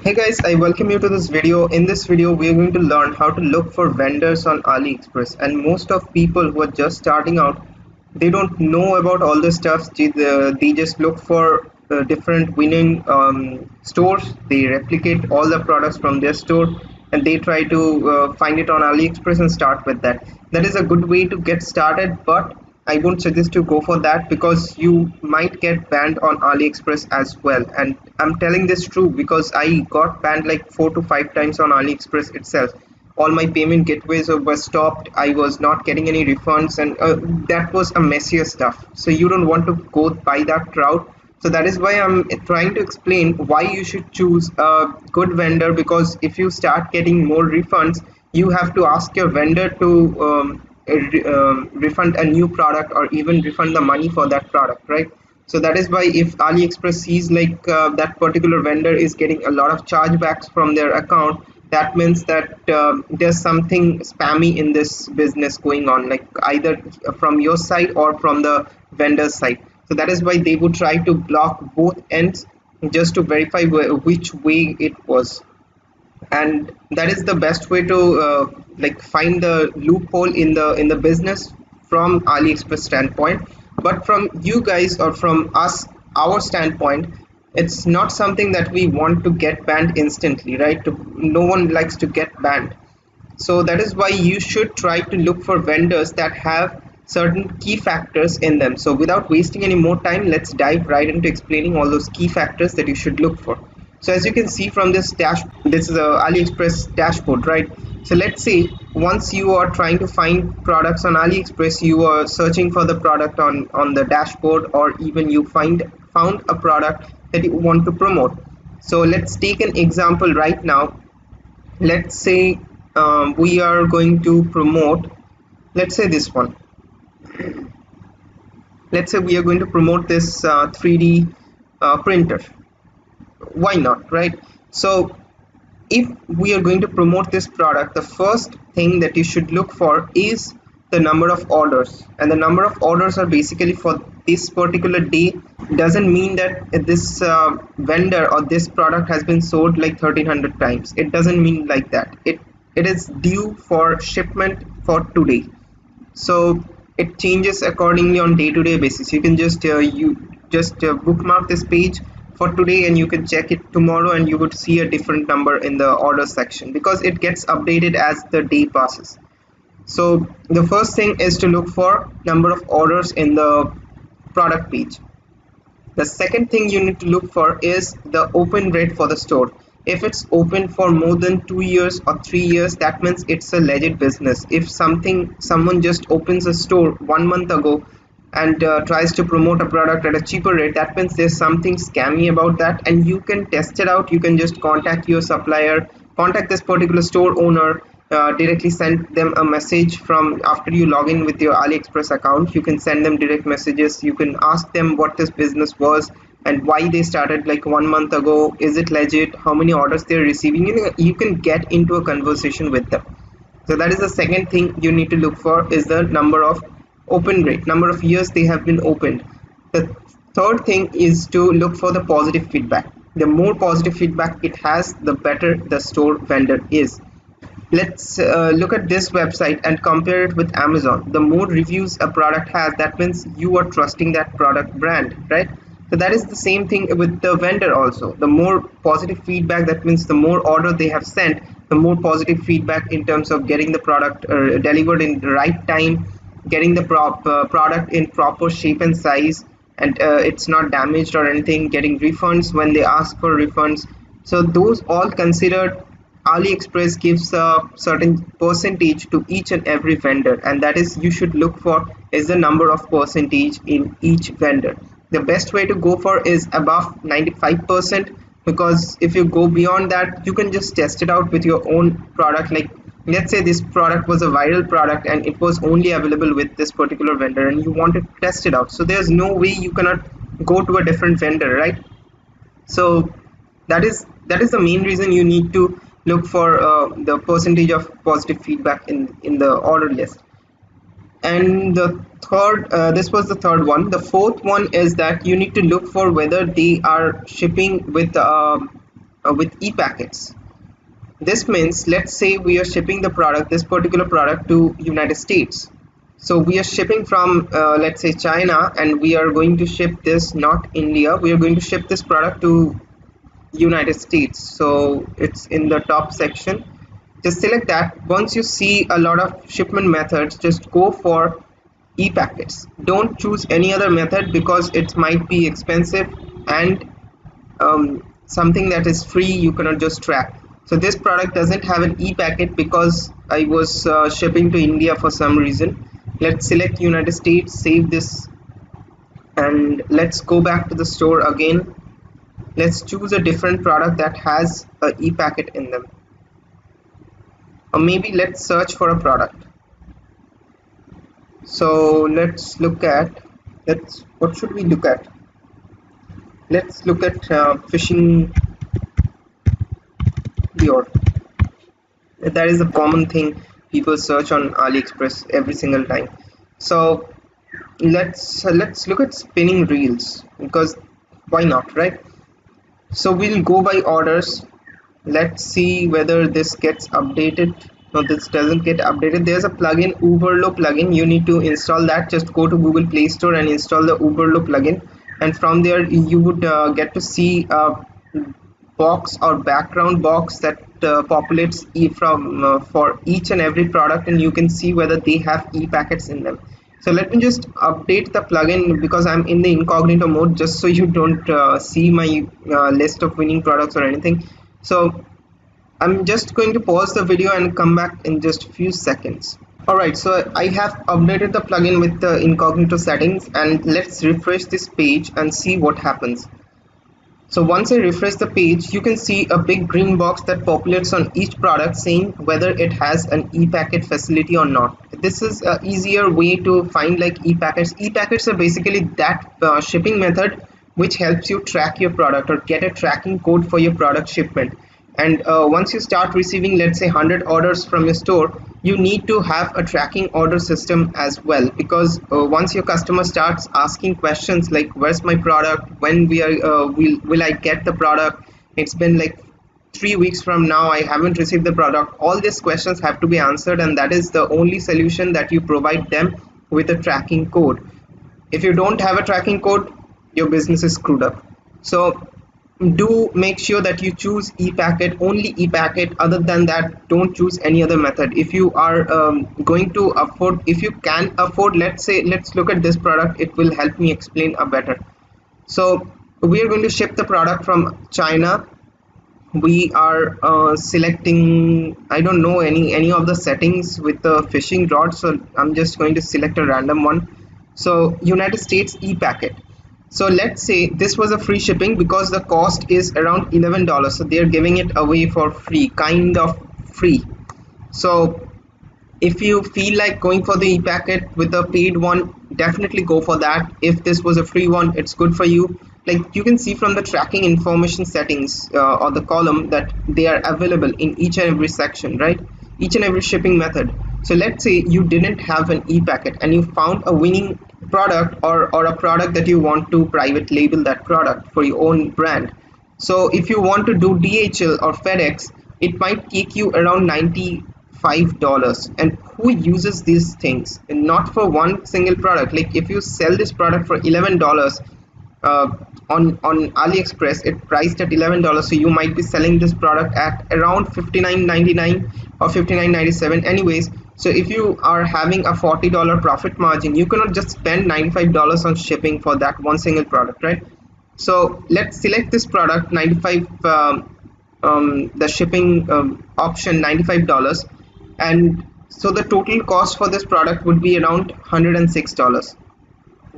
Hey guys, I welcome you to this video. In this video, we are going to learn how to look for vendors on AliExpress. And most of people who are just starting out, they don't know about all this stuff. They just look for different winning stores. They replicate all the products from their store and they try to find it on AliExpress and start with that. That is a good way to get started, but I won't suggest you go for that because you might get banned on AliExpress as well. And I'm telling this true because I got banned like 4 to 5 times on AliExpress itself. All my payment gateways were stopped. I was not getting any refunds, and that was a messier stuff. So you don't want to go by that route. So that is why I'm trying to explain why you should choose a good vendor, because if you start getting more refunds, you have to ask your vendor to refund a new product or even refund the money for that product, right? So that is why if AliExpress sees like that particular vendor is getting a lot of chargebacks from their account, that means that there's something spammy in this business going on, like either from your side or from the vendor's side. So that is why they would try to block both ends just to verify which way it was. And that is the best way to like find the loophole in the business from AliExpress standpoint. But from you guys or from us, our standpoint, it's not something that we want to get banned instantly, right? No one likes to get banned. So that is why you should try to look for vendors that have certain key factors in them. So without wasting any more time, let's dive right into explaining all those key factors that you should look for. So as you can see from this this is a AliExpress dashboard, right? So let's say once you are trying to find products on AliExpress, you are searching for the product on the dashboard, or even you found a product that you want to promote. So let's take an example right now. Let's say we are going to promote, let's say this one. Let's say we are going to promote this 3D printer. Why not, right? So if we are going to promote this product, the first thing that you should look for is the number of orders. And the number of orders are basically for this particular day. Doesn't mean that this vendor or this product has been sold like 1300 times. It doesn't mean like that. It is due for shipment for today. So it changes accordingly on day-to-day basis. You can just bookmark this page for today and you can check it tomorrow and you would see a different number in the order section because it gets updated as the day passes. So the first thing is to look for number of orders in the product page. The second thing you need to look for is the open rate for the store. If it's open for more than 2 years or 3 years, that means it's a legit business. If someone just opens a store 1 month ago and tries to promote a product at a cheaper rate, that means there's something scammy about that, and you can test it out. You can just contact your supplier, contact this particular store owner, directly send them a message from after you log in with your AliExpress account. You can send them direct messages. You can ask them what this business was and why they started like 1 month ago. Is it legit? How many orders they're receiving? You can get into a conversation with them. So that is the second thing you need to look for, is the number of open rate, number of years they have been opened. The third thing is to look for the positive feedback. The more positive feedback it has, the better the store vendor is. Let's look at this website and compare it with Amazon. The more reviews a product has, that means you are trusting that product brand, right? So that is the same thing with the vendor also. The more positive feedback, that means the more order they have sent, the more positive feedback in terms of getting the product delivered in the right time, getting the product in proper shape and size, and it's not damaged or anything, getting refunds when they ask for refunds. So those all considered. AliExpress gives a certain percentage to each and every vendor, and that is you should look for is the number of percentage in each vendor. The best way to go for is above 95%, because if you go beyond that, you can just test it out with your own product. Like let's say this product was a viral product and it was only available with this particular vendor and you want to test it out. So there's no way you cannot go to a different vendor, right? So that is the main reason you need to look for the percentage of positive feedback in the order list. And the third, this was the third one. The fourth one is that you need to look for whether they are shipping with with e-packets. This means, let's say we are shipping the product, this particular product, to United States. So we are shipping from let's say China, and we are going to ship this, not India, we are going to ship this product to United States. So it's in the top section. Just select that. Once you see a lot of shipment methods, just go for e-packets. Don't choose any other method because it might be expensive and something that is free you cannot just track. So this product doesn't have an e-packet because I was shipping to India for some reason. Let's select United States, save this, and let's go back to the store again. Let's choose a different product that has a e-packet in them, or maybe let's search for a product. So let's look at, what should we look at? Let's look at fishing lure. That is a common thing people search on Aliexpress every single time. So let's look at spinning reels, because why not, right? So we'll go by orders. Let's see whether this gets updated. No, this doesn't get updated. There's a plugin, Uberlo plugin. You need to install that. Just go to Google Play Store and install the Uberlo plugin, and from there you would get to see a box or background box that populates for each and every product, and you can see whether they have e-packets in them. So let me just update the plugin because I'm in the incognito mode, just so you don't see my list of winning products or anything. So I'm just going to pause the video and come back in just a few seconds. Alright, so I have updated the plugin with the incognito settings, and let's refresh this page and see what happens. So once I refresh the page, you can see a big green box that populates on each product saying whether it has an e-packet facility or not. This is an easier way to find like e-packets. E-packets are basically that shipping method which helps you track your product or get a tracking code for your product shipment. And once you start receiving, let's say 100 orders from your store, you need to have a tracking order system as well, because once your customer starts asking questions like where's my product, when will I get the product, it's been like 3 weeks from now, I haven't received the product, all these questions have to be answered, and that is the only solution that you provide them with a tracking code. If you don't have a tracking code, your business is screwed up. So do make sure that you choose e-packet, only e-packet. Other than that, don't choose any other method. If you are going to afford, if you can afford, let's look at this product, it will help me explain a better. So we are going to ship the product from China. We are selecting, I don't know any of the settings with the fishing rod, so I'm just going to select a random one. So United States e-packet. So let's say this was a free shipping because the cost is around $11, so they're giving it away for free, kind of free. So if you feel like going for the e-packet with a paid one, definitely go for that. If this was a free one, it's good for you. Like you can see from the tracking information settings or the column that they are available in each and every section, right? Each and every shipping method. So let's say you didn't have an e-packet and you found a winning product or a product that you want to private label that product for your own brand. So if you want to do DHL or FedEx, it might take you around $95. And who uses these things? And not for one single product. Like if you sell this product for $11 on AliExpress, it priced at $11, so you might be selling this product at around $59.99 or $59.97 anyways. So if you are having a $40 profit margin, you cannot just spend $95 on shipping for that one single product, right? So let's select this product, 95, the shipping option, $95, and so the total cost for this product would be around $106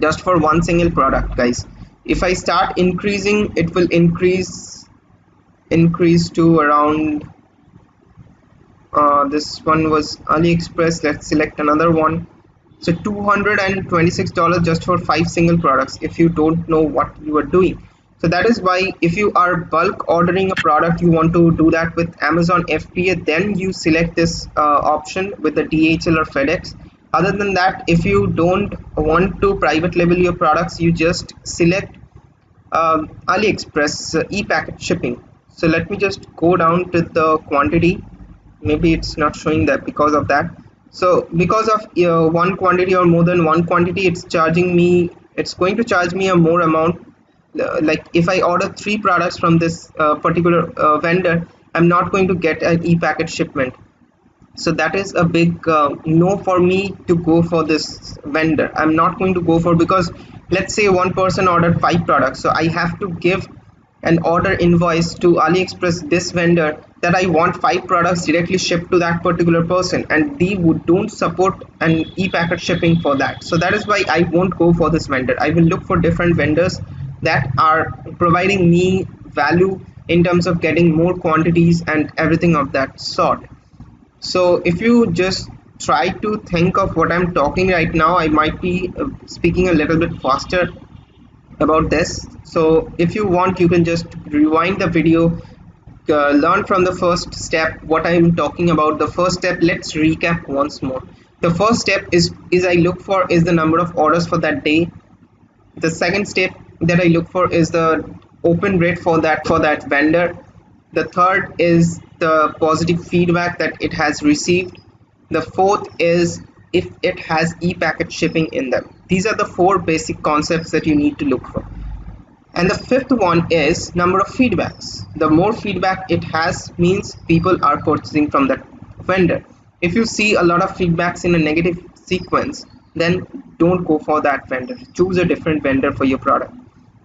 just for one single product, guys. If I start increasing, it will increase to around this one was AliExpress. Let's select another one. So $226 just for 5 single products if you don't know what you are doing. So that is why if you are bulk ordering a product, you want to do that with Amazon FBA, then you select this option with the DHL or FedEx. Other than that, if you don't want to private label your products, you just select AliExpress e-packet shipping. So let me just go down to the quantity. Maybe it's not showing that because of that. So because of one quantity or more than one quantity, it's going to charge me a more amount. Like if I order 3 products from this particular vendor, I'm not going to get an e-packet shipment. So that is a big no for me to go for this vendor. I'm not going to go for, because let's say one person ordered 5 products, so I have to give an order invoice to Aliexpress, this vendor, that I want 5 products directly shipped to that particular person, and they don't support an e-packet shipping for that. So that is why I won't go for this vendor. I will look for different vendors that are providing me value in terms of getting more quantities and everything of that sort. So if you just try to think of what I'm talking right now, I might be speaking a little bit faster about this. So if you want, you can just rewind the video, learn from the first step what I'm talking about. The first step, let's recap once more. The first step is I look for is the number of orders for that day. The second step that I look for is the open rate for that vendor. The third is the positive feedback that it has received. The fourth is if it has e-packet shipping in them. These are the 4 basic concepts that you need to look for. And the fifth one is number of feedbacks. The more feedback it has means people are purchasing from that vendor. If you see a lot of feedbacks in a negative sequence, then don't go for that vendor. Choose a different vendor for your product.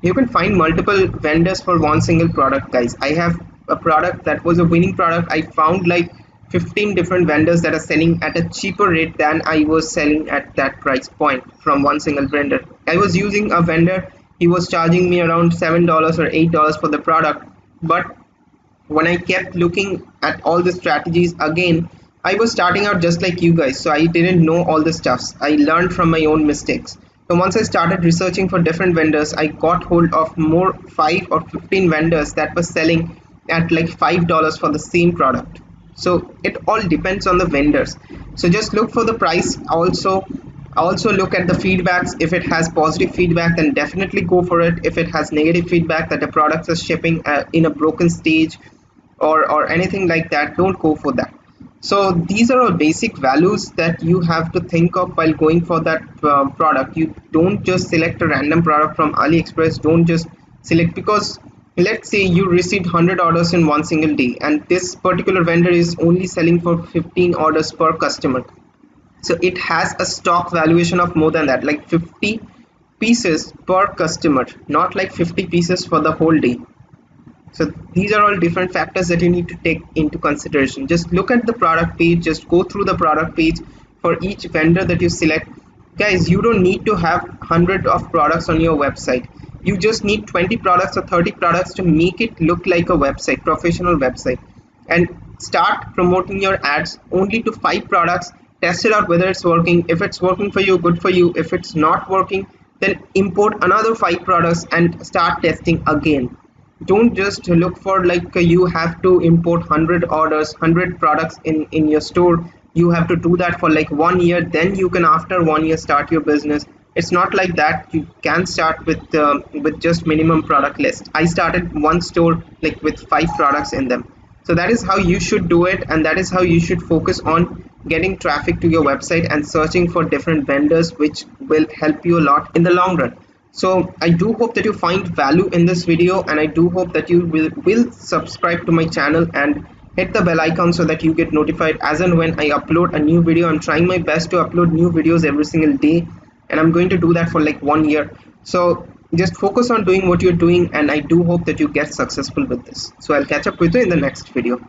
You can find multiple vendors for one single product, guys. I have a product that was a winning product. I found like 15 different vendors that are selling at a cheaper rate than I was selling at that price point from one single vendor. I was using a vendor, he was charging me around $7 or $8 for the product, but when I kept looking at all the strategies again, I was starting out just like you guys, so I didn't know all the stuffs. I learned from my own mistakes. So once I started researching for different vendors, I got hold of more 5 or 15 vendors that were selling at like $5 for the same product. So it all depends on the vendors. So just look for the price. Also look at the feedbacks. If it has positive feedback, then definitely go for it. If it has negative feedback that the products are shipping in a broken stage or anything like that, don't go for that. So these are all basic values that you have to think of while going for that product. You don't just select a random product from AliExpress. Don't just select, because let's say you received 100 orders in one single day, and this particular vendor is only selling for 15 orders per customer. So it has a stock valuation of more than that, like 50 pieces per customer, not like 50 pieces for the whole day. So these are all different factors that you need to take into consideration. Just look at the product page, just go through the product page for each vendor that you select. Guys, you don't need to have 100 of products on your website. You just need 20 products or 30 products to make it look like a website, professional website. And start promoting your ads only to 5 products. Test it out whether it's working. If it's working for you, good for you. If it's not working, then import another 5 products and start testing again. Don't just look for like you have to import 100 orders, 100 products in your store. You have to do that for like 1 year, then you can after 1 year start your business. It's not like that. You can start with just minimum product list. I started one store like with 5 products in them. So that is how you should do it, and that is how you should focus on getting traffic to your website and searching for different vendors, which will help you a lot in the long run. So I do hope that you find value in this video, and I do hope that you will subscribe to my channel and hit the bell icon so that you get notified as and when I upload a new video. I'm trying my best to upload new videos every single day, and I'm going to do that for like 1 year. So just focus on doing what you're doing, and I do hope that you get successful with this. So I'll catch up with you in the next video.